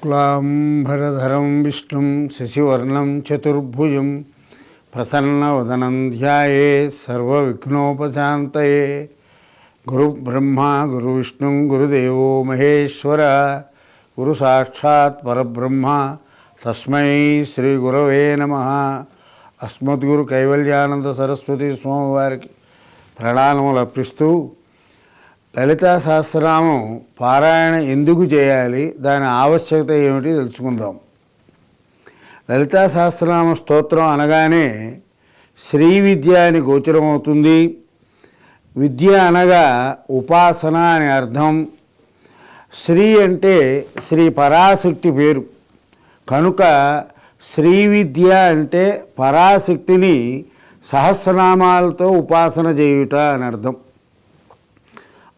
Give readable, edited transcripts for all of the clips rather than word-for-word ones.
శుక్లాంబరధరం విష్ణుం శశివర్ణం చతుర్భుజం ప్రసన్నవదనం ధ్యాయేత్ సర్వవిఘ్నోపశాంతయే. గురుబ్రహ్మ గురువిష్ణు గురుదేవో మహేశ్వర గురు సాక్షాత్ పరబ్రహ్మ తస్మై శ్రీ గురవే నమః. అస్మద్గురు కైవల్యానంద సరస్వతి స్వామివారికి ప్రణామములు అర్పిస్తూ లలితా సహస్రనామం పారాయణ ఎందుకు చేయాలి, దాని ఆవశ్యకత ఏమిటి తెలుసుకుందాం. లలితా సహస్రనామ స్తోత్రం అనగానే శ్రీ విద్య అని గోచరమవుతుంది. విద్య అనగా ఉపాసన అని అర్థం. శ్రీ అంటే శ్రీ పరాశక్తి పేరు కనుక శ్రీ విద్య అంటే పరాశక్తిని సహస్రనామాలతో ఉపాసన చేయుట అని అర్థం.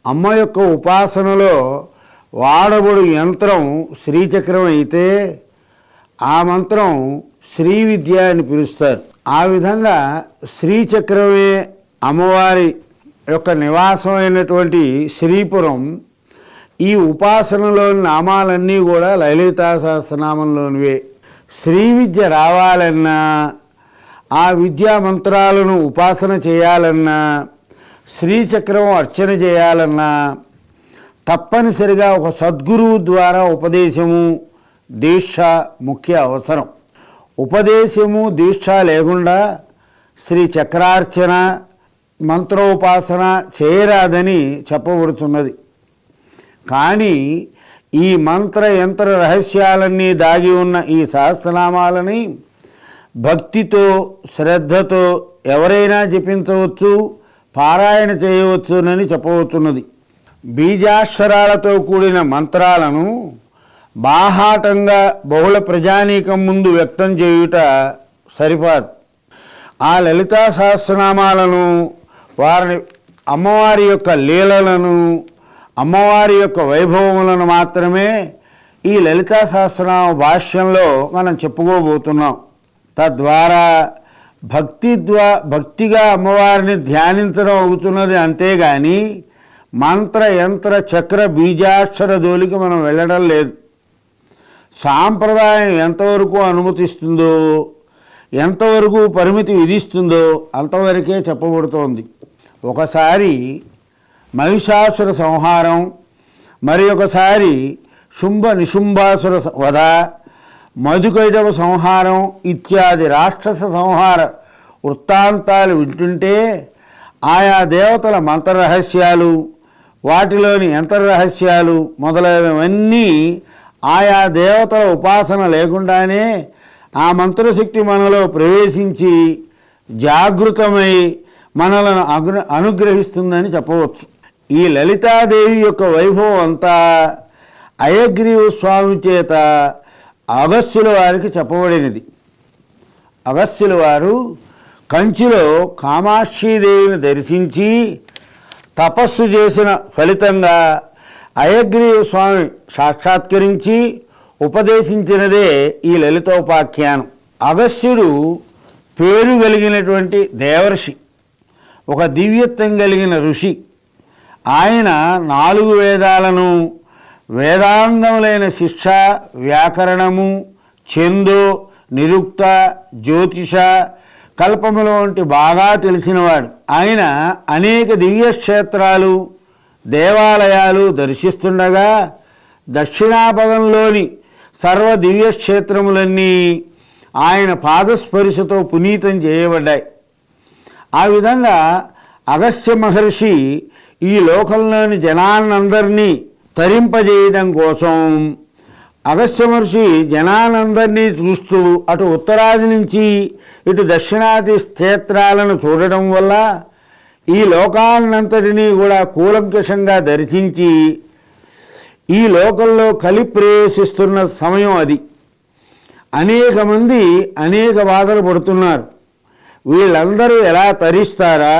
అమ్మ యొక్క ఉపాసనలో వాడబడు యంత్రం శ్రీచక్రం అయితే ఆ మంత్రం శ్రీ విద్య అని పిలుస్తారు. ఆ విధంగా శ్రీచక్రమే అమ్మవారి యొక్క నివాసం అయినటువంటి శ్రీపురం. ఈ ఉపాసనలోని నామాలన్నీ కూడా లలితా సహస్రనామంలోనివే. శ్రీ విద్య రావాలన్నా, ఆ విద్యా మంత్రాలను ఉపాసన చేయాలన్నా, శ్రీచక్రం అర్చన చేయాలన్నా తప్పనిసరిగా ఒక సద్గురువు ద్వారా ఉపదేశము దీక్ష ముఖ్య అవసరం. ఉపదేశము దీక్ష లేకుండా శ్రీచక్రార్చన మంత్రోపాసన చేయరాదని చెప్పబడుతున్నది. కానీ ఈ మంత్ర యంత్ర రహస్యాలన్నీ దాగి ఉన్న ఈ సహస్రనామాలని భక్తితో శ్రద్ధతో ఎవరైనా జపించవచ్చు, పారాయణ చేయవచ్చునని చెప్పవచ్చున్నది. బీజాక్షరాలతో కూడిన మంత్రాలను బాహాటంగా బహుళ ప్రజానీకం ముందు వ్యక్తం చేయుట సరిపాదు. ఆ లలితా సహస్రనామాలను, వారిని అమ్మవారి యొక్క లీలలను, అమ్మవారి యొక్క వైభవములను మాత్రమే ఈ లలితా సహస్రనామ భాష్యంలో మనం చెప్పుకోబోతున్నాం. తద్వారా భక్తిగా అమ్మవారిని ధ్యానించడం అవుతున్నది. అంతేగాని మంత్ర యంత్ర చక్ర బీజాక్షర జోలికి మనం వెళ్ళడం లేదు. సాంప్రదాయం ఎంతవరకు అనుమతిస్తుందో, ఎంతవరకు పరిమితి విధిస్తుందో అంతవరకే చెప్పబడుతోంది. ఒకసారి మహిషాసుర సంహారం, మరి ఒకసారి శుంభ నిశుంభాసుర వధ, మధుకైటవ సంహారం ఇత్యాది రాక్షస సంహార వృత్తాంతాలు వింటుంటే ఆయా దేవతల మంత్రరహస్యాలు, వాటిలోని యంత్రరహస్యాలు మొదలైనవన్నీ ఆయా దేవతల ఉపాసన లేకుండానే ఆ మంత్రశక్తి మనలో ప్రవేశించి జాగృతమై మనలను అనుగ్రహిస్తుందని చెప్పవచ్చు. ఈ లలితాదేవి యొక్క వైభవం అంతా అయగ్రీవ స్వామి చేత అగస్త్యుల వారికి చెప్పబడినది. అగస్త్యుల వారు కంచిలో కామాక్షీదేవిని దర్శించి తపస్సు చేసిన ఫలితంగా అయగ్రీవ స్వామి సాక్షాత్కరించి ఉపదేశించినదే ఈ లలితోపాఖ్యానం. అగస్త్యుడు పేరు కలిగినటువంటి దేవర్షి, ఒక దివ్యత్వం కలిగిన ఋషి. ఆయన 4 వేదాలను, వేదాంగములైన శిక్ష, వ్యాకరణము, ఛందో, నిరుక్త, జ్యోతిష, కల్పముల వంటి బాగా తెలిసినవాడు. ఆయన అనేక దివ్యక్షేత్రాలు, దేవాలయాలు దర్శిస్తుండగా దక్షిణాపథంలోని సర్వ దివ్యక్షేత్రములన్నీ ఆయన పాదస్పర్శతో పునీతం చేయబడ్డాయి. ఆ విధంగా అగస్త్య మహర్షి ఈ లోకంలోని జనాన్నందరినీ తరింపజేయడం కోసం అగస్త్య మహర్షి జనానందరినీ చూస్తూ అటు ఉత్తరాది నుంచి ఇటు దక్షిణాది క్షేత్రాలను చూడటం వల్ల ఈ లోకాన్నంతటినీ కూడా కూలంకషంగా దర్శించి ఈ లోకంలో కలి ప్రవేశిస్తున్న సమయం అది. అనేక మంది అనేక బాధలు పడుతున్నారు. వీళ్ళందరూ ఎలా తరిస్తారా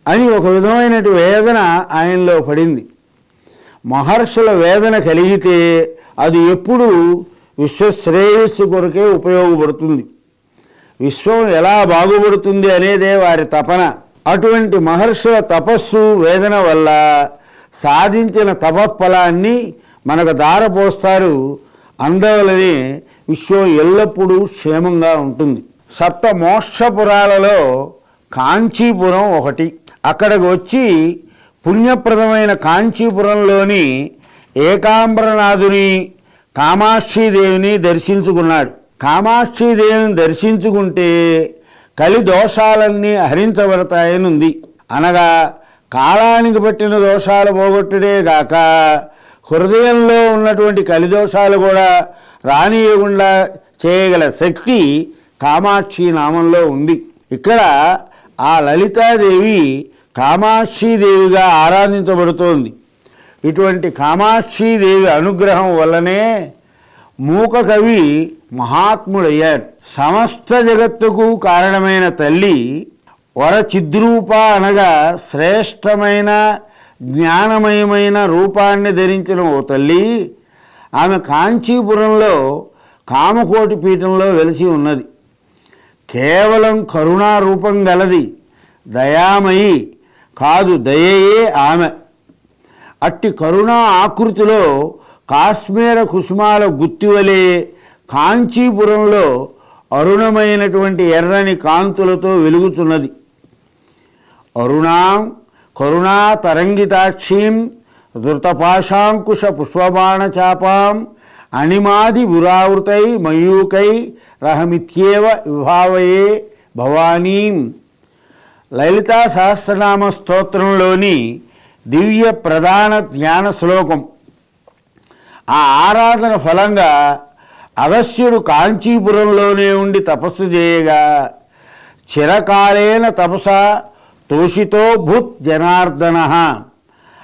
అని ఒక విధమైన వేదన ఆయనలో పడింది. మహర్షుల వేదన కలిగితే అది ఎప్పుడు విశ్వశ్రేయస్సు కొరకే ఉపయోగపడుతుంది. విశ్వం ఎలా బాగుపడుతుంది అనేదే వారి తపన. అటువంటి మహర్షుల తపస్సు వేదన వల్ల సాధించిన తపఫలాన్ని మనకు దారపోస్తారు అందువలనే విశ్వం ఎల్లప్పుడూ క్షేమంగా ఉంటుంది. సప్త మోక్షపురాలలో కాంచీపురం ఒకటి. అక్కడికి వచ్చి పుణ్యప్రదమైన కాంచీపురంలోని ఏకాంబరనాథుని కామాక్షీదేవిని దర్శించుకున్నాడు. కామాక్షీదేవిని దర్శించుకుంటే కలి దోషాలన్నీ హరించబడతాయని ఉంది. అనగా కాలానికి పట్టిన దోషాలు పోగొట్టుడే గాక హృదయంలో ఉన్నటువంటి కలిదోషాలు కూడా రానియకుండా చేయగల శక్తి కామాక్షి నామంలో ఉంది. ఇక్కడ ఆ లలితాదేవి కామాక్షీదేవిగా ఆరాధించబడుతోంది. ఇటువంటి కామాక్షీదేవి అనుగ్రహం వల్లనే మూక కవి మహాత్ముడయ్యాడు. సమస్త జగత్తుకు కారణమైన తల్లి వరచిద్రూప అనగా శ్రేష్టమైన జ్ఞానమయమైన రూపాన్ని ధరించిన ఓ తల్లి ఆమె కాంచీపురంలో కామకోటి పీఠంలో వెలిసి ఉన్నది. కేవలం కరుణారూపం గలది, దయామయి కాదు, దయయే ఆమె. అట్టి కరుణా ఆకృతిలో కాశ్మీర కుసుమాల గుత్తివలే కాంచీపురంలో అరుణమైనటువంటి ఎర్రని కాంతులతో వెలుగుతున్నది. అరుణాం కరుణా తరంగితాక్షీం ధృతపాశాంకుశ పుష్పబాణచాపాం అణిమాది విరావృతై మయూకై రహమిత్యేవ విభావయే భవానీం. లలితా సహస్రనామ స్తోత్రంలోని దివ్య ప్రధాన జ్ఞాన శ్లోకం. ఆ ఆరాధన ఫలంగా అగస్త్యుడు కాంచీపురంలోనే ఉండి తపస్సు చేయగా చిరకాలేన తపస తోషితో భూత్ జనార్దన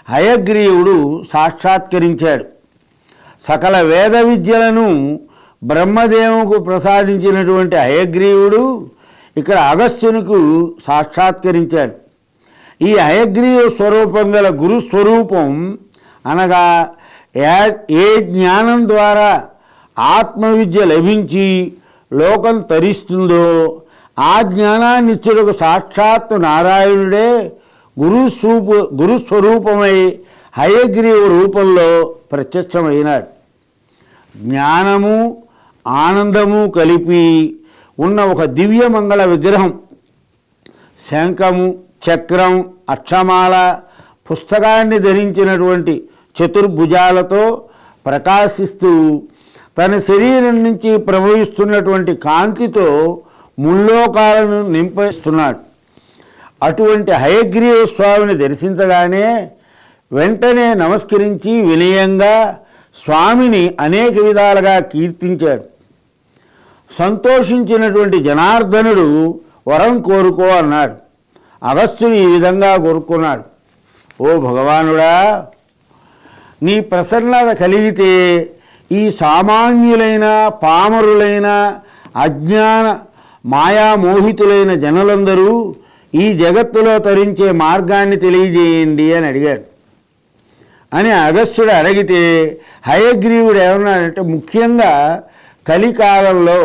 హయగ్రీవుడు సాక్షాత్కరించాడు. సకల వేద విద్యలను బ్రహ్మదేవుకు ప్రసాదించినటువంటి హయగ్రీవుడు ఇక్కడ అగస్త్యునికి సాక్షాత్కరించాడు. ఈ హయగ్రీవ స్వరూపం గల గురుస్వరూపం అనగా ఏ జ్ఞానం ద్వారా ఆత్మవిద్య లభించి లోకం తరిస్తుందో ఆ జ్ఞానాన్నిచ్చుటకు సాక్షాత్తు నారాయణుడే గురుస్వరూపమై హయగ్రీవ రూపంలో ప్రత్యక్షమైనాడు. జ్ఞానము ఆనందము కలిపి ఉన్న ఒక దివ్యమంగళ విగ్రహం శంఖము చక్రం అక్షమాల పుస్తకాన్ని ధరించినటువంటి చతుర్భుజాలతో ప్రకాశిస్తూ తన శరీరం నుంచి ప్రవహిస్తున్నటువంటి కాంతితో ముల్లోకాలను నింపేస్తున్నాడు. అటువంటి హయగ్రీవ స్వామిని దర్శించగానే వెంటనే నమస్కరించి వినయంగా స్వామిని అనేక విధాలుగా కీర్తించాడు. సంతోషించినటువంటి జనార్దనుడు వరం కోరుకో అన్నాడు. అగస్త్యుడు ఈ విధంగా కోరుకున్నాడు. ఓ భగవానుడా, నీ ప్రసన్నత కలిగితే ఈ సామాన్యులైన పామరులైన అజ్ఞాన మాయామోహితులైన జనులందరూ ఈ జగత్తులో తరించే మార్గాన్ని తెలియజేయండి అని అడిగాడు. అని అగస్త్యుడు అడిగితే హయగ్రీవుడు ఏమన్నాడంటే, ముఖ్యంగా కలికాలంలో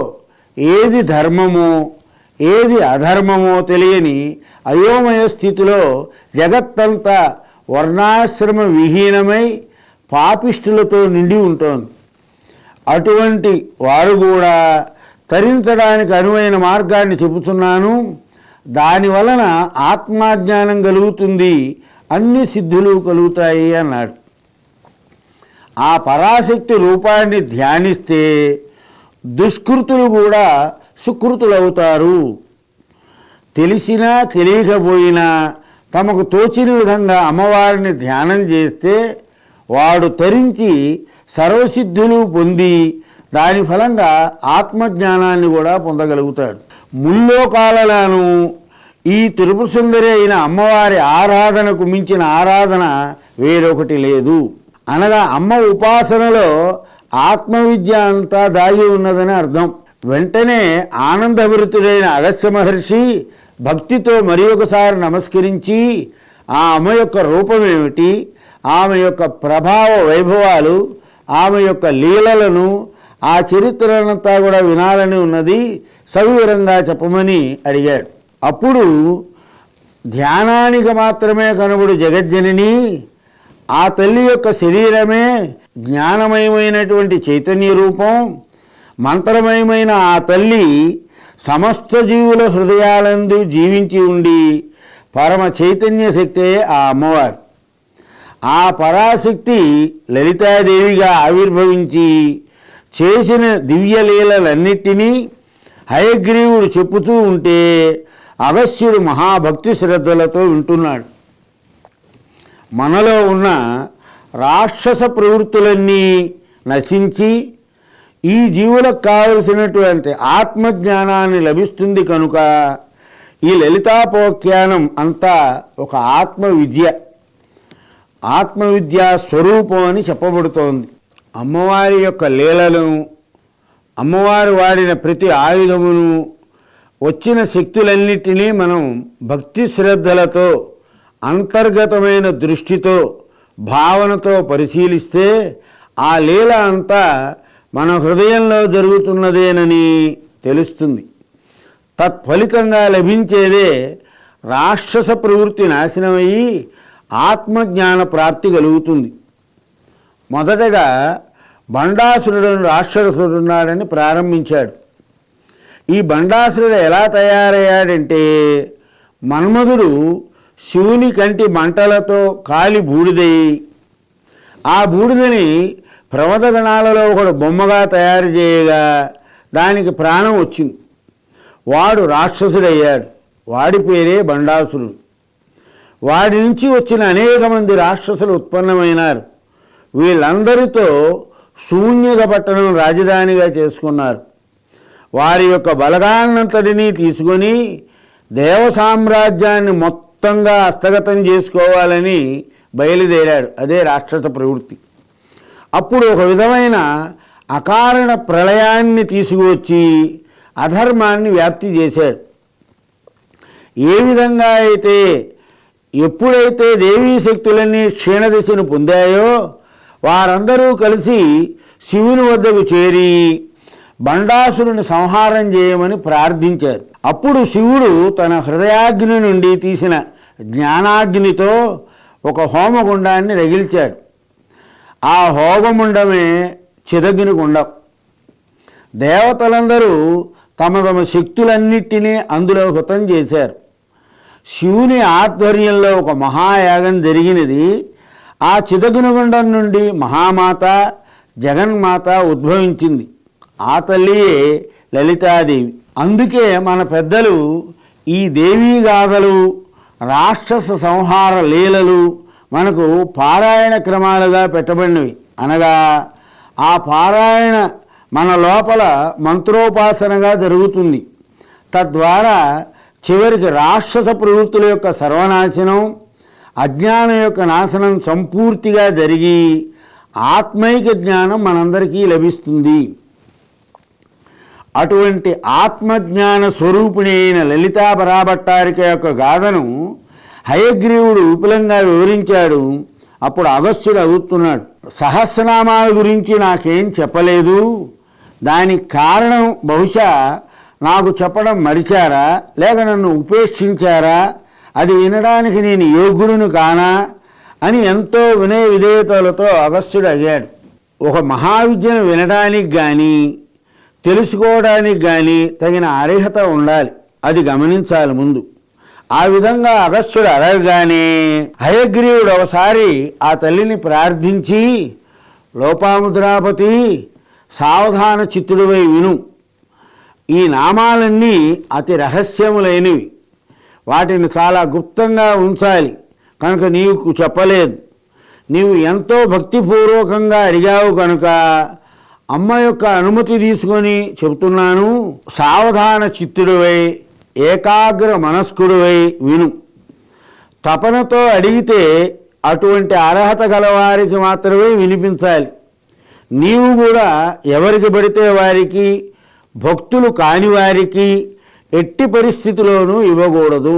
ఏది ధర్మమో ఏది అధర్మమో తెలియని అయోమయ స్థితిలో జగత్తంతా వర్ణాశ్రమ విహీనమై పాపిష్టులతో నిండి ఉంటుంది. అటువంటి వారు కూడా తరించడానికి అనువైన మార్గాన్ని చెబుతున్నాను. దానివలన ఆత్మజ్ఞానం కలుగుతుంది, అన్ని సిద్ధులు కలుగుతాయి అన్నాడు. ఆ పరాశక్తి రూపాన్ని ధ్యానిస్తే దుష్కృతులు కూడా సుకృతులవుతారు. తెలిసినా తెలియకపోయినా తమకు తోచిన విధంగా అమ్మవారిని ధ్యానం చేస్తే వాడు తరించి సర్వసిద్ధులు పొంది దాని ఫలంగా ఆత్మజ్ఞానాన్ని కూడా పొందగలుగుతాడు. ముల్లోకాలను ఈ త్రిపుర సుందరి అయిన అమ్మవారి ఆరాధనకు మించిన ఆరాధన వేరొకటి లేదు. అనగా అమ్మ ఉపాసనలో ఆత్మవిద్య అంతా దాగి ఉన్నదని అర్థం. వెంటనే ఆనందభరితుడైన అగస్త్య మహర్షి భక్తితో మరి ఒకసారి నమస్కరించి ఆ అమ్మ యొక్క రూపం ఏమిటి, ఆమె యొక్క ప్రభావ వైభవాలు, ఆమె యొక్క లీలలను, ఆ చరిత్రనంతా కూడా వినాలని ఉన్నది, సవివరంగా చెప్పమని అడిగాడు. అప్పుడు ధ్యానానికి మాత్రమే కనబడు జగజ్జనని, ఆ తల్లి యొక్క శరీరమే జ్ఞానమయమైనటువంటి చైతన్య రూపం, మంత్రమయమైన ఆ తల్లి సమస్త జీవుల హృదయాలందు జీవించి ఉండి పరమ చైతన్య శక్తే ఆ అమ్మవారు. ఆ పరాశక్తి లలితాదేవిగా ఆవిర్భవించి చేసిన దివ్యలీలలన్నిటినీ హయగ్రీవుడు చెప్పుతూ ఉంటే అగస్త్యుడు మహాభక్తి శ్రద్ధలతో వింటున్నాడు. మనలో ఉన్న రాక్షస ప్రవృత్తులన్నీ నశించి ఈ జీవులకు కావలసినటువంటి ఆత్మజ్ఞానాన్ని లభిస్తుంది కనుక ఈ లలితాపోఖ్యానం అంతా ఒక ఆత్మవిద్యా స్వరూపం అని చెప్పబడుతోంది. అమ్మవారి యొక్క లీలలను, అమ్మవారు వాడిన ప్రతి ఆయుధమును, వచ్చిన శక్తులన్నిటినీ మనం భక్తి శ్రద్ధలతో అంతర్గతమైన దృష్టితో భావనతో పరిశీలిస్తే ఆ లీల అంతా మన హృదయంలో జరుగుతున్నదేనని తెలుస్తుంది. తత్ఫలితంగా లభించేదే రాక్షస ప్రవృత్తి నాశనమయ్యి ఆత్మజ్ఞాన ప్రాప్తి కలుగుతుంది. మొదటగా బండాసురుడు రాక్షసుడున్నాడని ప్రారంభించాడు. ఈ బండాసురుడు ఎలా తయారయ్యాడంటే, మన్మధుడు శివుని కంటి మంటలతో కాలి బూడిదై ఆ బూడిదని ప్రమదగణాలలో ఒకడు బొమ్మగా తయారు చేయగా దానికి ప్రాణం వచ్చింది. వాడు రాక్షసుడయ్యాడు. వాడి పేరే బండాసురుడు. వాడి నుంచి వచ్చిన అనేక మంది రాక్షసులు ఉత్పన్నమైనారు. వీళ్ళందరితో శూన్యక పట్టణం రాజధానిగా చేసుకున్నారు. వారి యొక్క బలగాన్నంతటినీ తీసుకొని దేవ సామ్రాజ్యాన్ని మొత్తంగా హస్తగతం చేసుకోవాలని బయలుదేరాడు. అదే రాక్షస ప్రవృత్తి. అప్పుడు ఒక విధమైన అకారణ ప్రళయాన్ని తీసుకువచ్చి అధర్మాన్ని వ్యాప్తి చేశాడు. ఏ విధంగా అయితే ఎప్పుడైతే దేవీ శక్తులన్నీ క్షీణదశను పొందాయో వారందరూ కలిసి శివుని వద్దకు చేరి బండాసురుని సంహారం చేయమని ప్రార్థించారు. అప్పుడు శివుడు తన హృదయాగ్ని నుండి తీసిన జ్ఞానాగ్నితో ఒక హోమగుండాన్ని రగిల్చాడు. ఆ హోమగుండమే చిదగిన గుండం. దేవతలందరూ తమ తమ శక్తులన్నిటినీ అందులో హుతం చేశారు. శివుని ఆధ్వర్యంలో ఒక మహాయాగం జరిగినది. ఆ చిదగుణగుండం నుండి మహామాత జగన్మాత ఉద్భవించింది. ఆ తల్లియే లలితాదేవి. అందుకే మన పెద్దలు ఈ దేవీ గాథలు, రాక్షస సంహార లీలలు మనకు పారాయణ క్రమాలుగా పెట్టబడినవి. అనగా ఆ పారాయణ మన లోపల మంత్రోపాసనగా జరుగుతుంది. తద్వారా చివరికి రాక్షస ప్రవృత్తుల యొక్క సర్వనాశనం, అజ్ఞానం యొక్క నాశనం సంపూర్తిగా జరిగి ఆత్మైక జ్ఞానం మనందరికీ లభిస్తుంది. అటువంటి ఆత్మజ్ఞాన స్వరూపిణి అయిన లలితా పరాభట్టారిక యొక్క గాథను హయగ్రీవుడు విపులంగా వివరించాడు. అప్పుడు అగస్త్యుడు అడుగుతున్నాడు, సహస్రనామాల గురించి నాకేం చెప్పలేదు, దానికి కారణం బహుశా నాకు చెప్పడం మరిచారా, లేక నన్ను ఉపేక్షించారా, అది వినడానికి నేను యోగ్యుడును కానా అని ఎంతో వినయ విధేయతలతో అగస్త్యుడు అడిగాడు. ఒక మహావిద్యను వినడానికి కానీ తెలుసుకోవడానికి కానీ తగిన అర్హత ఉండాలి. అది గమనించాలి ముందు. ఆ విధంగా అగస్త్యుడు అడగగానే హయగ్రీవుడు ఒకసారి ఆ తల్లిని ప్రార్థించి, లోపాముద్రాపతి, సావధాన చిత్తుడివై విను. ఈ నామాలన్నీ అతి రహస్యములైనవి. వాటిని చాలా గుప్తంగా ఉంచాలి కనుక నీకు చెప్పలేదు. నీవు ఎంతో భక్తిపూర్వకంగా అడిగావు కనుక అమ్మ యొక్క అనుమతి తీసుకొని చెబుతున్నాను. సావధాన చిత్తుడివై, ఏకాగ్ర మనస్కుడివై విను. తపనతో అడిగితే అటువంటి అర్హత గలవారికి మాత్రమే వినిపించాలి. నీవు కూడా ఎవరికి పడితే వారికి, భక్తులు కాని వారికి ఎట్టి పరిస్థితిలోనూ ఇవ్వకూడదు.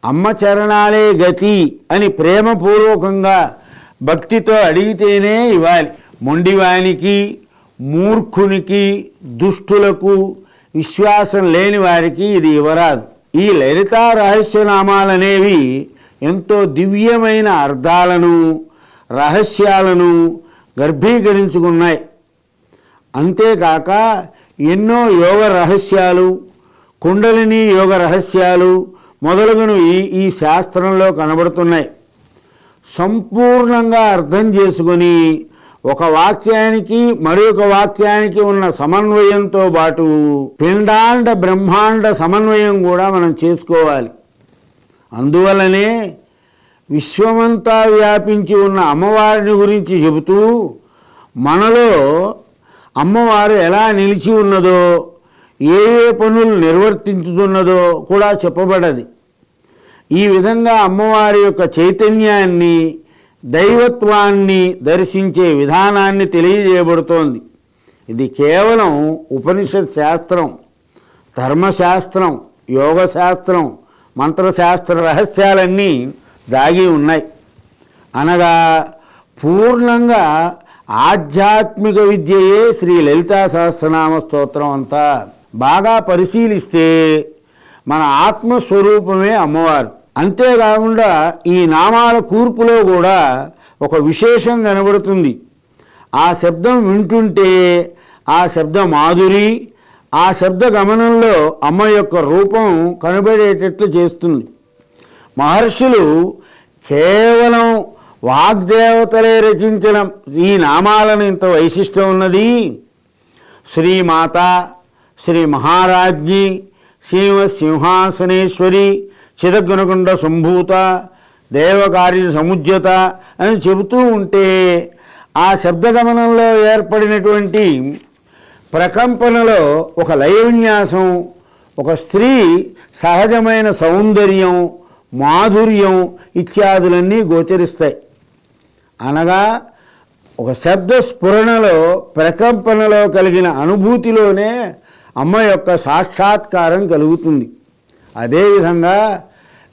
అమ్మ చరణాలే గతి అని ప్రేమపూర్వకంగా భక్తితో అడిగితేనే ఇవ్వాలి. మొండివానికి, మూర్ఖునికి, దుష్టులకు, విశ్వాసం లేని వారికి ఇది ఇవ్వరాదు. ఈ లలితా రహస్యనామాలనేవి ఎంతో దివ్యమైన అర్థాలను, రహస్యాలను గర్భీకరించుకున్నాయి. అంతేకాక ఎన్నో యోగ రహస్యాలు, కుండలిని యోగ రహస్యాలు మొదలగునవి ఈ శాస్త్రంలో కనబడుతున్నాయి. సంపూర్ణంగా అర్థం చేసుకొని ఒక వాక్యానికి మరొక వాక్యానికి ఉన్న సమన్వయంతో పాటు పిండాండ బ్రహ్మాండ సమన్వయం కూడా మనం చేసుకోవాలి. అందువల్లనే విశ్వమంతా వ్యాపించి ఉన్న అమ్మవారిని గురించి చెబుతూ మనలో అమ్మవారు ఎలా నిలిచి ఉన్నదో, ఏ ఏ పనులు నిర్వర్తించుతున్నదో కూడా చెప్పబడది. ఈ విధంగా అమ్మవారి యొక్క చైతన్యాన్ని, దైవత్వాన్ని దర్శించే విధానాన్ని తెలియజేయబడుతోంది. ఇది కేవలం ఉపనిషత్ శాస్త్రం, ధర్మశాస్త్రం, యోగశాస్త్రం, మంత్రశాస్త్ర రహస్యాలన్నీ దాగి ఉన్నాయి. అనగా పూర్ణంగా ఆధ్యాత్మిక విద్యయే శ్రీ లలితా సహస్రనామ స్తోత్రం అంతా. బాగా పరిశీలిస్తే మన ఆత్మస్వరూపమే అమ్మవారు. అంతేకాకుండా ఈ నామాల కూర్పులో కూడా ఒక విశేషం కనబడుతుంది. ఆ శబ్దం వింటుంటే ఆ శబ్ద మాధురి, ఆ శబ్ద గమనంలో అమ్మ యొక్క రూపం కనబడేటట్లు చేస్తుంది. మహర్షులు కేవలం వాగ్దేవతలే రచించిన ఈ నామాలను ఇంత వైశిష్టం ఉన్నది. శ్రీమాత, శ్రీ మహారాజ్ఞి, శ్రీమత్సింహాసనేశ్వరి, చిదగుణగుండ సంభూత, దేవకార్య సముజ్యత అని చెబుతూ ఉంటే ఆ శబ్దగమనంలో ఏర్పడినటువంటి ప్రకంపనలో ఒక లయ విన్యాసం, ఒక స్త్రీ సహజమైన సౌందర్యం, మాధుర్యం ఇత్యాదులన్నీ గోచరిస్తాయి. అనగా ఒక శబ్ద స్ఫురణలో, ప్రకంపనలో కలిగిన అనుభూతిలోనే అమ్మ యొక్క సాక్షాత్కారం కలుగుతుంది. అదేవిధంగా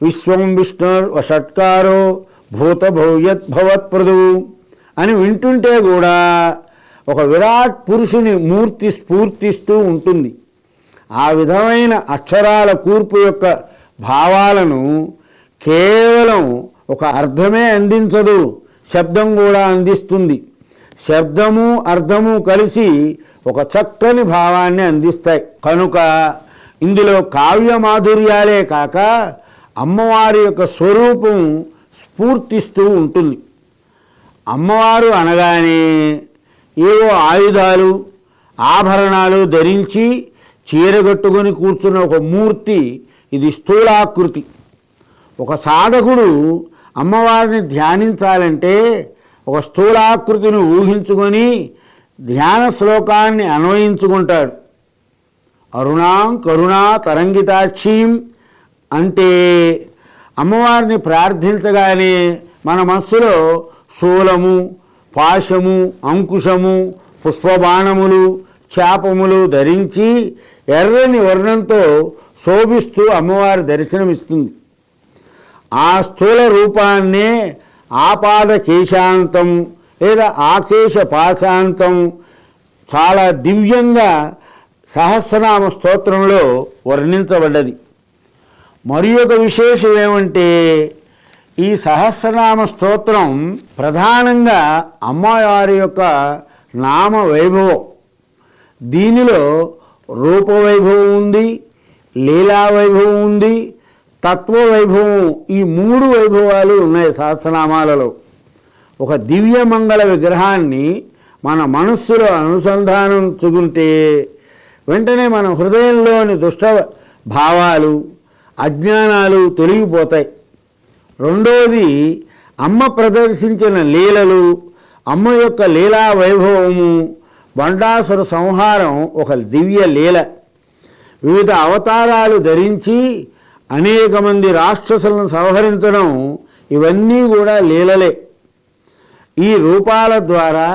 విశ్వం విష్ణుర్ వషట్కారో భూత భవ్యత్ భవత్ప్రదు అని వింటుంటే కూడా ఒక విరాట్ పురుషుని మూర్తి స్ఫూర్తిస్తూ ఉంటుంది. ఆ విధమైన అక్షరాల కూర్పు యొక్క భావాలను కేవలం ఒక అర్థమే అందించదు, శబ్దం కూడా అందిస్తుంది. శబ్దము అర్థము కలిసి ఒక చక్కని భావాన్ని అందిస్తాయి. కనుక ఇందులో కావ్య మాధుర్యాలే కాక అమ్మవారి యొక్క స్వరూపం స్ఫూర్తిస్తూ ఉంటుంది. అమ్మవారు అనగానే ఏవో ఆయుధాలు, ఆభరణాలు ధరించి చీరగట్టుకొని కూర్చున్న ఒక మూర్తి, ఇది స్థూలాకృతి. ఒక సాధకుడు అమ్మవారిని ధ్యానించాలంటే ఒక స్థూలాకృతిని ఊహించుకొని ధ్యాన శ్లోకాన్ని అన్వయించుకుంటాడు. అరుణాం కరుణా తరంగితాక్షీం అంటే అమ్మవారిని ప్రార్థించగానే మన మనస్సులో శూలము, పాశము, అంకుశము, పుష్పబాణములు, చాపములు ధరించి ఎర్రని వర్ణంతో శోభిస్తూ అమ్మవారి దర్శనమిస్తుంది. ఆ స్థూల రూపాన్నే ఆపాద కేశాంతం లేదా ఆకేశ పాశాంతం చాలా దివ్యంగా సహస్రనామ స్తోత్రంలో వర్ణించబడ్డది. మరి ఒక విశేషం ఏమంటే ఈ సహస్రనామ స్తోత్రం ప్రధానంగా అమ్మవారి యొక్క నామ వైభవం. దీనిలో రూపవైభవం ఉంది, లీలా వైభవం ఉంది, తత్వ వైభవం, ఈ మూడు వైభవాలు ఉన్నాయి సహస్రనామాలలో. ఒక దివ్యమంగళ విగ్రహాన్ని మన మనస్సులో అనుసంధానించుకుంటే వెంటనే మన హృదయంలోని దుష్ట భావాలు, అజ్ఞానాలు తొలగిపోతాయి. రెండోది, అమ్మ ప్రదర్శించిన లీలలు, అమ్మ యొక్క లీలా వైభవము, బండాసుర సంహారం ఒక దివ్య లీల. వివిధ అవతారాలు ధరించి అనేక మంది రాక్షసులను సంహరించడం, ఇవన్నీ కూడా లీలలే. ఈ రూపాల ద్వారా,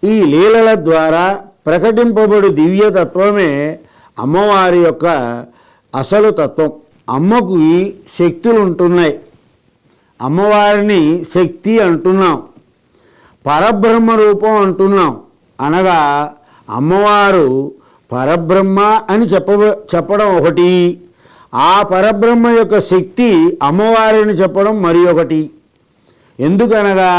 ఈ లీలల ద్వారా ప్రకటింపబడు దివ్యతత్వమే అమ్మవారి యొక్క అసలు తత్వం. అమ్మకు శక్తులు ఉంటున్నాయి. అమ్మవారిని శక్తి అంటున్నాం, పరబ్రహ్మ రూపం అంటున్నాం. అనగా అమ్మవారు పరబ్రహ్మ అని చెప్పడం ఒకటి, ఆ పరబ్రహ్మ యొక్క శక్తి అమ్మవారిని చెప్పడం మరి ఒకటి. ఎందుకనగా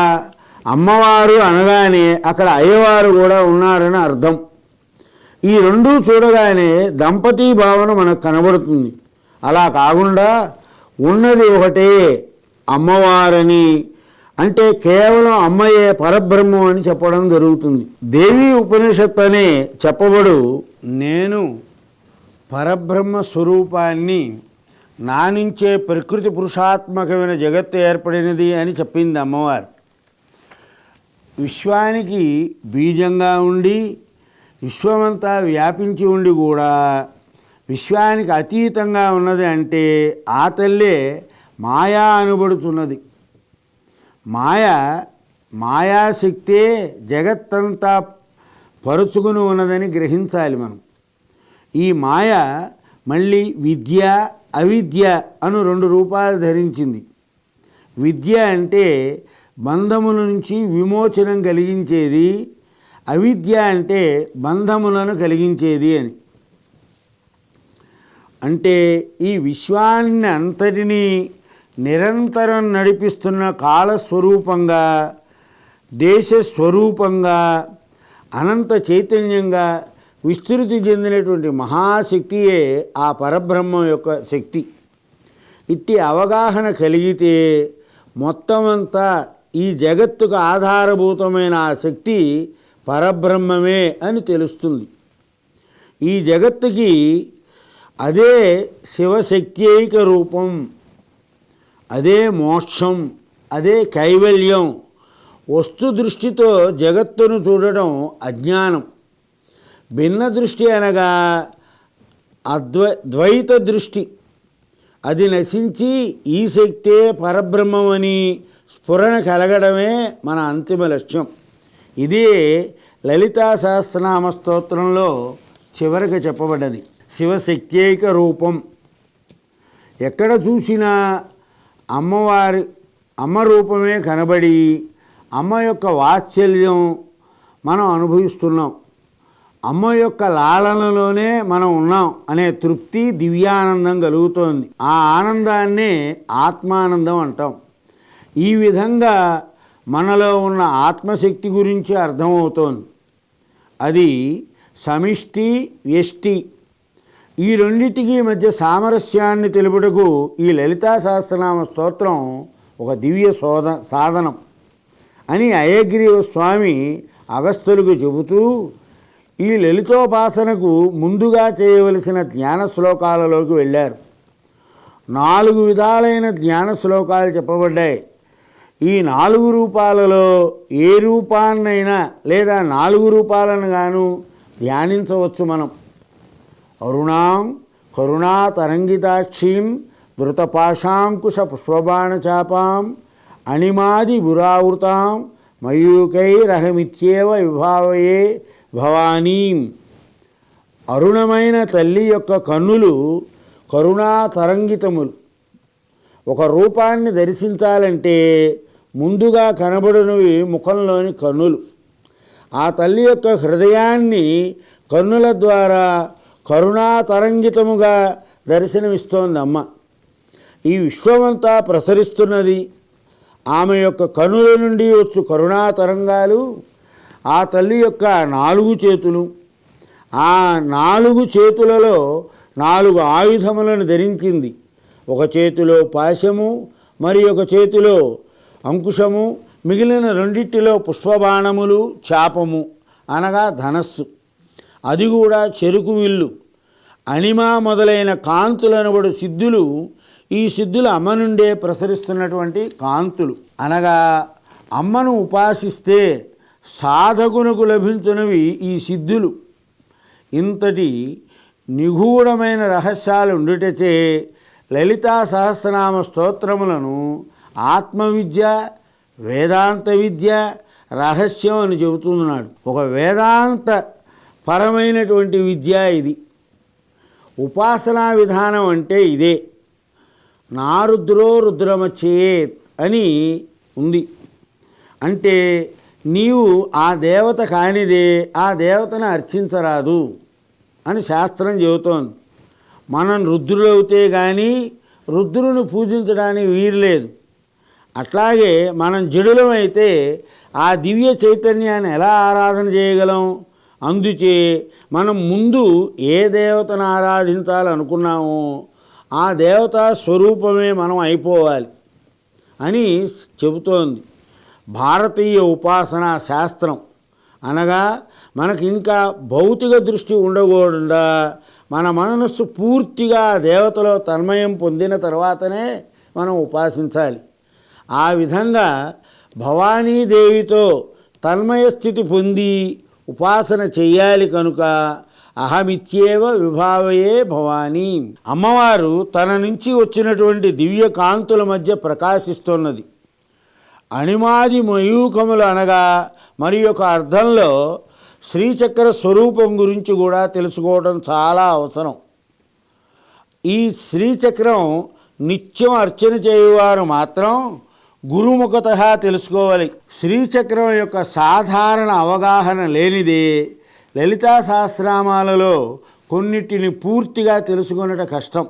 అమ్మవారు అనగానే అక్కడ అయ్యవారు కూడా ఉన్నారని అర్థం. ఈ రెండూ చూడగానే దంపతీ భావన మనకు కనబడుతుంది. అలా కాకుండా ఉన్నది ఒకటే అమ్మవారని, అంటే కేవలం అమ్మయే పరబ్రహ్మం అని చెప్పడం జరుగుతుంది. దేవీ ఉపనిషత్తు అనే చెప్పబడు నేను పరబ్రహ్మ స్వరూపాన్ని, నా నుంచే ప్రకృతి పురుషాత్మకమైన జగత్తు ఏర్పడినది అని చెప్పింది అమ్మవారు. విశ్వానికి బీజంగా ఉండి విశ్వమంతా వ్యాపించి ఉండి కూడా విశ్వానికి అతీతంగా ఉన్నది అంటే ఆ తల్లే మాయా అనబడుతున్నది. మాయాశక్తే జగత్తంతా పరుచుకుని ఉన్నదని గ్రహించాలి మనం. ఈ మాయ మళ్ళీ విద్య అవిద్య అను రెండు రూపాలు ధరించింది. విద్య అంటే బంధముల నుంచి విమోచనం కలిగించేది, అవిద్య అంటే బంధములను కలిగించేది అని. అంటే ఈ విశ్వాన్ని అంతటినీ నిరంతరం నడిపిస్తున్న కాలస్వరూపంగా, దేశస్వరూపంగా, అనంత చైతన్యంగా విస్తృతి చెందినటువంటి మహాశక్తియే ఆ పరబ్రహ్మం యొక్క శక్తి. ఇట్టి అవగాహన కలిగితే మొత్తమంతా ఈ జగత్తుకు ఆధారభూతమైన ఆ శక్తి పరబ్రహ్మమే అని తెలుస్తుంది. ఈ జగత్తుకి అదే శివశక్త్యైక రూపం, అదే మోక్షం, అదే కైవల్యం. వస్తు దృష్టితో జగత్తును చూడడం అజ్ఞానం. భిన్న దృష్టి అనగా ద్వైత దృష్టి. అది నశించి ఈ శక్తే పరబ్రహ్మమని స్ఫురణ కలగడమే మన అంతిమ లక్ష్యం. ఇదే లలితా సహస్రనామ స్తోత్రంలో చివరికి చెప్పబడ్డది. శివశక్త్యైక రూపం. ఎక్కడ చూసినా అమ్మ రూపమే కనబడి అమ్మ యొక్క వాత్సల్యం మనం అనుభవిస్తున్నాం. అమ్మ యొక్క లాలనలోనే మనం ఉన్నాం అనే తృప్తి, దివ్యానందం కలుగుతోంది. ఆ ఆనందాన్నే ఆత్మానందం అంటాం. ఈ విధంగా మనలో ఉన్న ఆత్మశక్తి గురించి అర్థమవుతోంది. అది సమిష్టి, వ్యష్టి ఈ రెండింటికి మధ్య సామరస్యాన్ని తెలుపుటకు ఈ లలితా సహస్రనామ స్తోత్రం ఒక దివ్య సాధనం అని అయగ్రీవ స్వామి అగస్త్యులకు చెబుతూ ఈ లలితోపాసనకు ముందుగా చేయవలసిన జ్ఞాన శ్లోకాలలోకి వెళ్ళారు. 4 విధాలైన జ్ఞాన శ్లోకాలు చెప్పబడ్డాయి. ఈ 4 రూపాలలో ఏ రూపాన్నైనా లేదా 4 రూపాలను గాను ధ్యానించవచ్చు మనం. అరుణాం కరుణాతరంగితాక్షీం ధృతపాశాంకుశ పుష్పబాణచాపాం అణిమాది బురావృతాం మయూకైరహమిత్యేవ విభావయే భవానీం. అరుణమైన తల్లి యొక్క కన్నులు కరుణాతరంగితములు. ఒక రూపాన్ని దర్శించాలంటే ముందుగా కనబడినవి ముఖంలోని కన్నులు. ఆ తల్లి యొక్క హృదయాన్ని కన్నుల ద్వారా కరుణాతరంగితముగా దర్శనమిస్తోంది అమ్మ. ఈ విశ్వమంతా ప్రసరిస్తున్నది ఆమె యొక్క కన్నుల నుండి వచ్చు కరుణాతరంగాలు. ఆ తల్లి యొక్క 4 చేతులు, ఆ 4 చేతులలో 4 ఆయుధములను ధరించింది. ఒక చేతిలో పాశము, మరి ఒక చేతిలో అంకుశము, మిగిలిన రెండిటిలో పుష్పబాణములు, చాపము అనగా ధనస్సు, అది కూడా చెరుకు విల్లు. అణిమ మొదలైన కాంతులనబడు సిద్ధులు. ఈ సిద్ధులు అమ్మ నుండే ప్రసరిస్తున్నటువంటి కాంతులు. అనగా అమ్మను ఉపాసిస్తే సాధకునకు లభించునవి ఈ సిద్ధులు. ఇంతటి నిగూఢమైన రహస్యాలు ఉండుటచే లలితా సహస్రనామ స్తోత్రములను ఆత్మవిద్య, వేదాంత విద్య, రహస్యం అని చెబుతున్నాడు. ఒక వేదాంత పరమైనటువంటి విద్య ఇది. ఉపాసనా విధానం అంటే ఇదే. నారుద్రో రుద్రమచ్చేత్ అని ఉంది. అంటే నీవు ఆ దేవత కానిదే ఆ దేవతను అర్చించరాదు అని శాస్త్రం చెబుతోంది. మనం రుద్రులవుతే కానీ రుద్రుని పూజించడానికి వీలు లేదు. అట్లాగే మనం జడులమైతే ఆ దివ్య చైతన్యాన్ని ఎలా ఆరాధన చేయగలం? అందుచే మనం ముందు ఏ దేవతను ఆరాధించాలనుకున్నామో ఆ దేవతా స్వరూపమే మనం అయిపోవాలి అని చెబుతోంది భారతీయ ఉపాసనా శాస్త్రం. అనగా మనకి ఇంకా భౌతిక దృష్టి ఉండకూడదా, మన మనస్సు పూర్తిగా దేవతలో తన్మయం పొందిన తర్వాతనే మనం ఉపాసించాలి. ఆ విధంగా భవానీదేవితో తన్మయ స్థితి పొంది ఉపాసన చెయ్యాలి. కనుక అహమిత్యేవ విభావయే భవానీ. అమ్మవారు తన నుంచి వచ్చినటువంటి దివ్య కాంతుల మధ్య ప్రకాశిస్తున్నది. అణిమాది మయూఖములు అనగా మరి ఒక అర్థంలో శ్రీచక్ర స్వరూపం గురించి కూడా తెలుసుకోవడం చాలా అవసరం. ఈ శ్రీచక్రం నిత్యం అర్చన చేయువారు మాత్రం గురుముఖత తెలుసుకోవాలి. శ్రీచక్రం యొక్క సాధారణ అవగాహన లేనిదే లలితా సహస్రనామాలలో కొన్నిటిని పూర్తిగా తెలుసుకొనట కష్టం.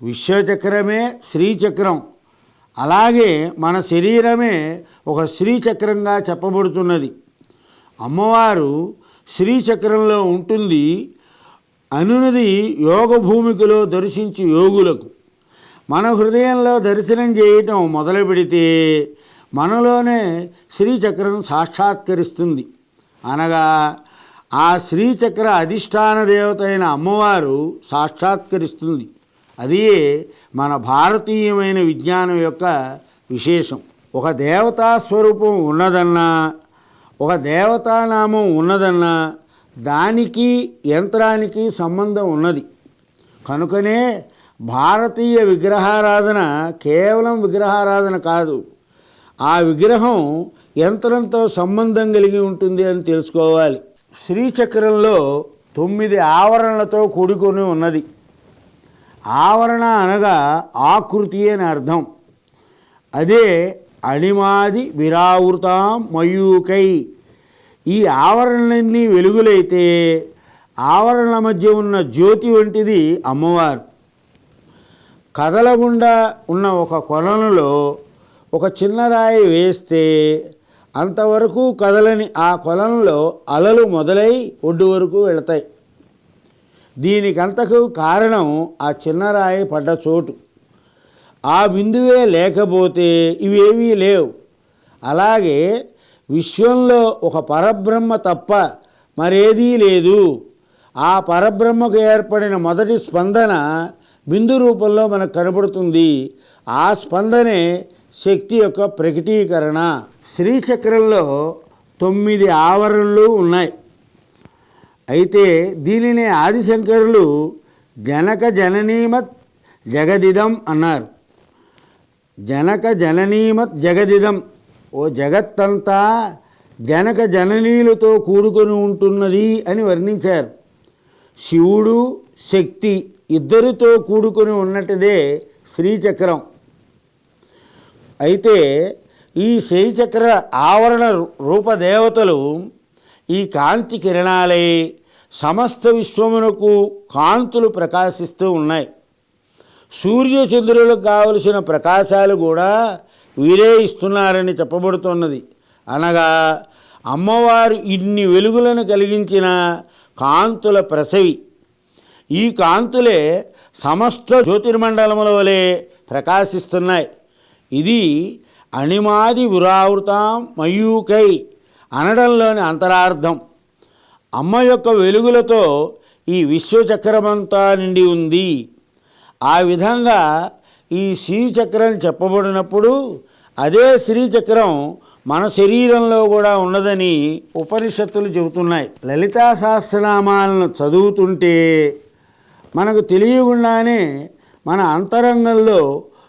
విశ్వచక్రమే శ్రీచక్రం. అలాగే మన శరీరమే ఒక శ్రీచక్రంగా చెప్పబడుతున్నది. అమ్మవారు శ్రీచక్రంలో ఉంటుంది అనునది యోగ భూమికలో దర్శించి యోగులకు. మన హృదయంలో దర్శనం చేయటం మొదలు పెడితే మనలోనే శ్రీచక్రం సాక్షాత్కరిస్తుంది. అనగా ఆ శ్రీచక్ర అధిష్టాన దేవత అయిన అమ్మవారు సాక్షాత్కరిస్తుంది. అదే మన భారతీయమైన విజ్ఞానం యొక్క విశేషం. ఒక దేవతా స్వరూపం ఉన్నదన్నా, ఒక దేవతానామం ఉన్నదన్నా దానికి యంత్రానికి సంబంధం ఉన్నది. కనుకనే భారతీయ విగ్రహారాధన కేవలం విగ్రహారాధన కాదు, ఆ విగ్రహం యంత్రంతో సంబంధం కలిగి ఉంటుంది అని తెలుసుకోవాలి. శ్రీచక్రంలో 9 ఆవరణలతో కూడుకొని ఉన్నది. ఆవరణ అనగా ఆకృతి అని అర్థం. అదే అణిమాది విరావృతాం మయూకై. ఈ ఆవరణలన్నీ వెలుగులైతే ఆవరణల మధ్య ఉన్న జ్యోతి వంటిది అమ్మవారు. కదలగుండా ఉన్న ఒక కొలనులో ఒక చిన్న రాయి వేస్తే అంతవరకు కదలని ఆ కొలనులో అలలు మొదలై ఒడ్డు వరకు వెళతాయి. దీనికంతకు కారణం ఆ చిన్న రాయి పడ్డ చోటు. ఆ బిందువే లేకపోతే ఇవేవీ లేవు. అలాగే విశ్వంలో ఒక పరబ్రహ్మ తప్ప మరేదీ లేదు. ఆ పరబ్రహ్మకు ఏర్పడిన మొదటి స్పందన బిందు రూపంలో మనకు కనబడుతుంది. ఆ స్పందనే శక్తి యొక్క ప్రకటీకరణ. శ్రీచక్రంలో 9 ఆవరణలు ఉన్నాయి. అయితే దీనినే ఆదిశంకరులు జనక జననీమత్ జగదిదం అన్నారు. జనక జననీమత్ జగదిదం, ఓ జగత్తంతా జనక జననీలతో కూడుకొని ఉంటున్నది అని వర్ణించారు. శివుడు శక్తి ఇద్దరితో కూడుకొని ఉన్నట్టుదే శ్రీచక్రం. అయితే ఈ శ్రీచక్ర ఆవరణ రూపదేవతలు ఈ కాంతి కిరణాలై సమస్త విశ్వమునకు కాంతులు ప్రకాశిస్తూ ఉన్నాయి. సూర్యచంద్రులకు కావలసిన ప్రకాశాలు కూడా వీరే ఇస్తున్నారని చెప్పబడుతున్నది. అనగా అమ్మవారు ఇన్ని వెలుగులను కలిగించిన కాంతుల ప్రసవి. ఈ కాంతులే సమస్త జ్యోతిర్మండలముల వలె ప్రకాశిస్తున్నాయి. ఇది అణిమాది విరావృతాం మయూకై అనడంలోని అంతరార్థం. అమ్మ యొక్క వెలుగులతో ఈ విశ్వచక్రమంతా నిండి ఉంది. ఆ విధంగా ఈ శ్రీచక్రం చెప్పబడినప్పుడు అదే శ్రీచక్రం మన శరీరంలో కూడా ఉన్నదని ఉపనిషత్తులు చెబుతున్నాయి. లలితా సహస్రనామాలను చదువుతుంటే మనకు తెలియకుండానే మన అంతరంగంలో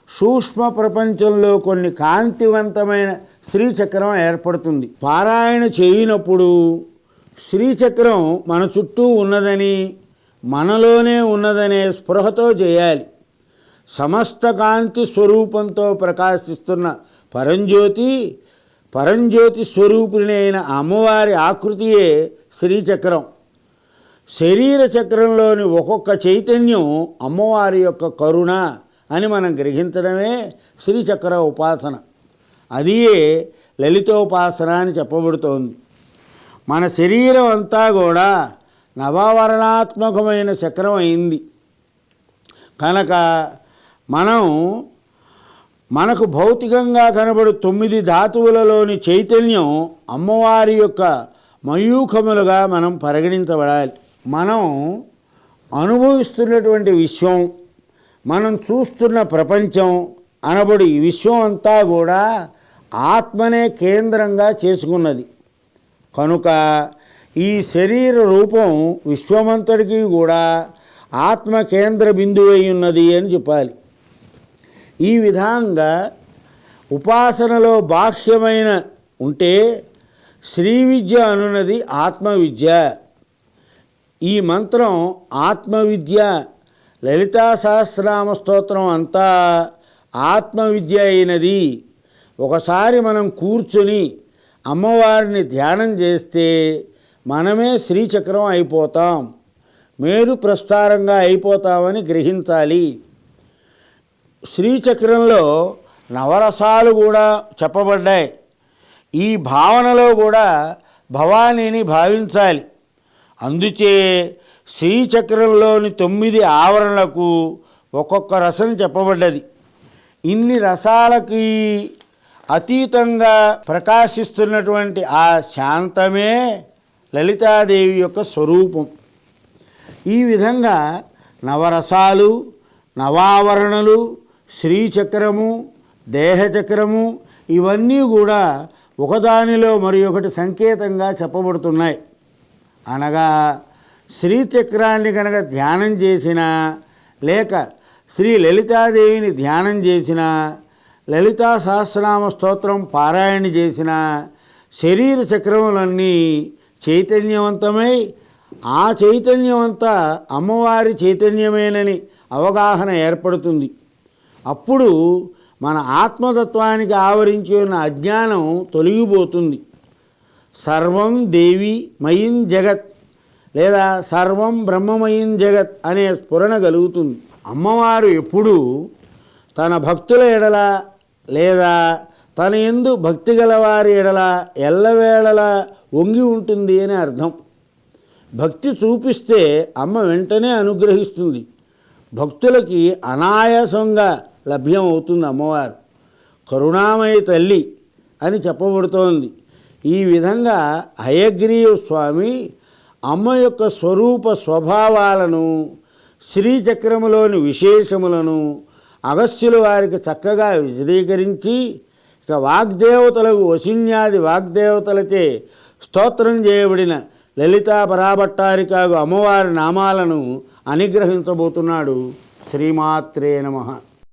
సూక్ష్మ ప్రపంచంలో కొన్ని కాంతివంతమైన శ్రీచక్రం ఏర్పడుతుంది. పారాయణ చేయనప్పుడు శ్రీచక్రం మన చుట్టూ ఉన్నదని, మనలోనే ఉన్నదనే స్పృహతో చేయాలి. సమస్త కాంతి స్వరూపంతో ప్రకాశిస్తున్న పరంజ్యోతి స్వరూపిణి అయిన అమ్మవారి ఆకృతియే శ్రీచక్రం. శరీర చక్రంలోని ఒక్కొక్క చైతన్యం అమ్మవారి యొక్క కరుణ అని మనం గ్రహించడమే శ్రీచక్ర ఉపాసన. అదియే లలితోపాసన అని చెప్పబడుతోంది. మన శరీరం అంతా కూడా నవావరణాత్మకమైన చక్రం అయింది కనుక మనకు భౌతికంగా కనబడు 9 ధాతువులలోని చైతన్యం అమ్మవారి యొక్క మయూఖములుగా మనం పరిగణించబడాలి. మనం అనుభవిస్తున్నటువంటి విశ్వం, మనం చూస్తున్న ప్రపంచం అనబడి ఈ విశ్వం అంతా కూడా ఆత్మనే కేంద్రంగా చేసుకున్నది కనుక ఈ శరీర రూపం విశ్వమంతటికీ కూడా ఆత్మ కేంద్ర బిందువై ఉన్నది అని చెప్పాలి. ఈ విధంగా ఉపాసనలో బాహ్యమైన ఉంటే శ్రీ విద్య అనున్నది ఆత్మవిద్య. ఈ మంత్రం ఆత్మవిద్య, లలితా సహస్రనామ స్తోత్రం అంతా ఆత్మవిద్య అయినది. ఒకసారి మనం కూర్చొని అమ్మవారిని ధ్యానం చేస్తే మనమే శ్రీచక్రం అయిపోతాం, మేరు ప్రస్తారంగా అయిపోతామని గ్రహించాలి. శ్రీచక్రంలో నవరసాలు కూడా చెప్పబడ్డాయి. ఈ భావనలో కూడా భవానీని భావించాలి. అందుచే శ్రీచక్రంలోని 9 ఆవరణలకు ఒక్కొక్క రసం చెప్పబడ్డది. ఇన్ని రసాలకి అతీతంగా ప్రకాశిస్తున్నటువంటి ఆ శాంతమే లలితాదేవి యొక్క స్వరూపం. ఈ విధంగా నవరసాలు, నవావరణలు, శ్రీచక్రము, దేహచక్రము ఇవన్నీ కూడా ఒకదానిలో మరి ఒకటి సంకేతంగా చెప్పబడుతున్నాయి. అనగా శ్రీచక్రాన్ని కనుక ధ్యానం చేసినా లేక శ్రీ లలితాదేవిని ధ్యానం చేసినా, లలితా సహస్రనామ స్తోత్రం పారాయణ చేసిన శరీర చక్రములన్నీ చైతన్యవంతమై ఆ చైతన్యమంతా అమ్మవారి చైతన్యమేనని అవగాహన ఏర్పడుతుంది. అప్పుడు మన ఆత్మతత్వానికి ఆవరించి ఉన్న అజ్ఞానం తొలగిపోతుంది. సర్వం దేవి మయిం జగత్ లేదా సర్వం బ్రహ్మమయం జగత్ అనే స్ఫురణ కలుగుతుంది. అమ్మవారు ఎప్పుడూ తన భక్తుల ఎడల లేదా తన యందు భక్తి గలవారి ఎడల ఎల్లవేళలా వంగి ఉంటుంది అని అర్థం. భక్తి చూపిస్తే అమ్మ వెంటనే అనుగ్రహిస్తుంది. భక్తులకి అనాయాసంగా లభ్యం అవుతుంది అమ్మవారు. కరుణామయ తల్లి అని చెప్పబడుతోంది. ఈ విధంగా హయగ్రీవ స్వామి అమ్మ యొక్క స్వరూప స్వభావాలను, శ్రీచక్రములోని విశేషములను అగస్త్యుల వారికి చక్కగా విశదీకరించి ఇక వాగ్దేవతలకు వశిన్యాది వాగ్దేవతలచే స్తోత్రం చేయబడిన లలితా పరాభట్టారికాగు అమ్మవారి నామాలను అనుగ్రహించబోతున్నాడు. శ్రీమాత్రే నమః.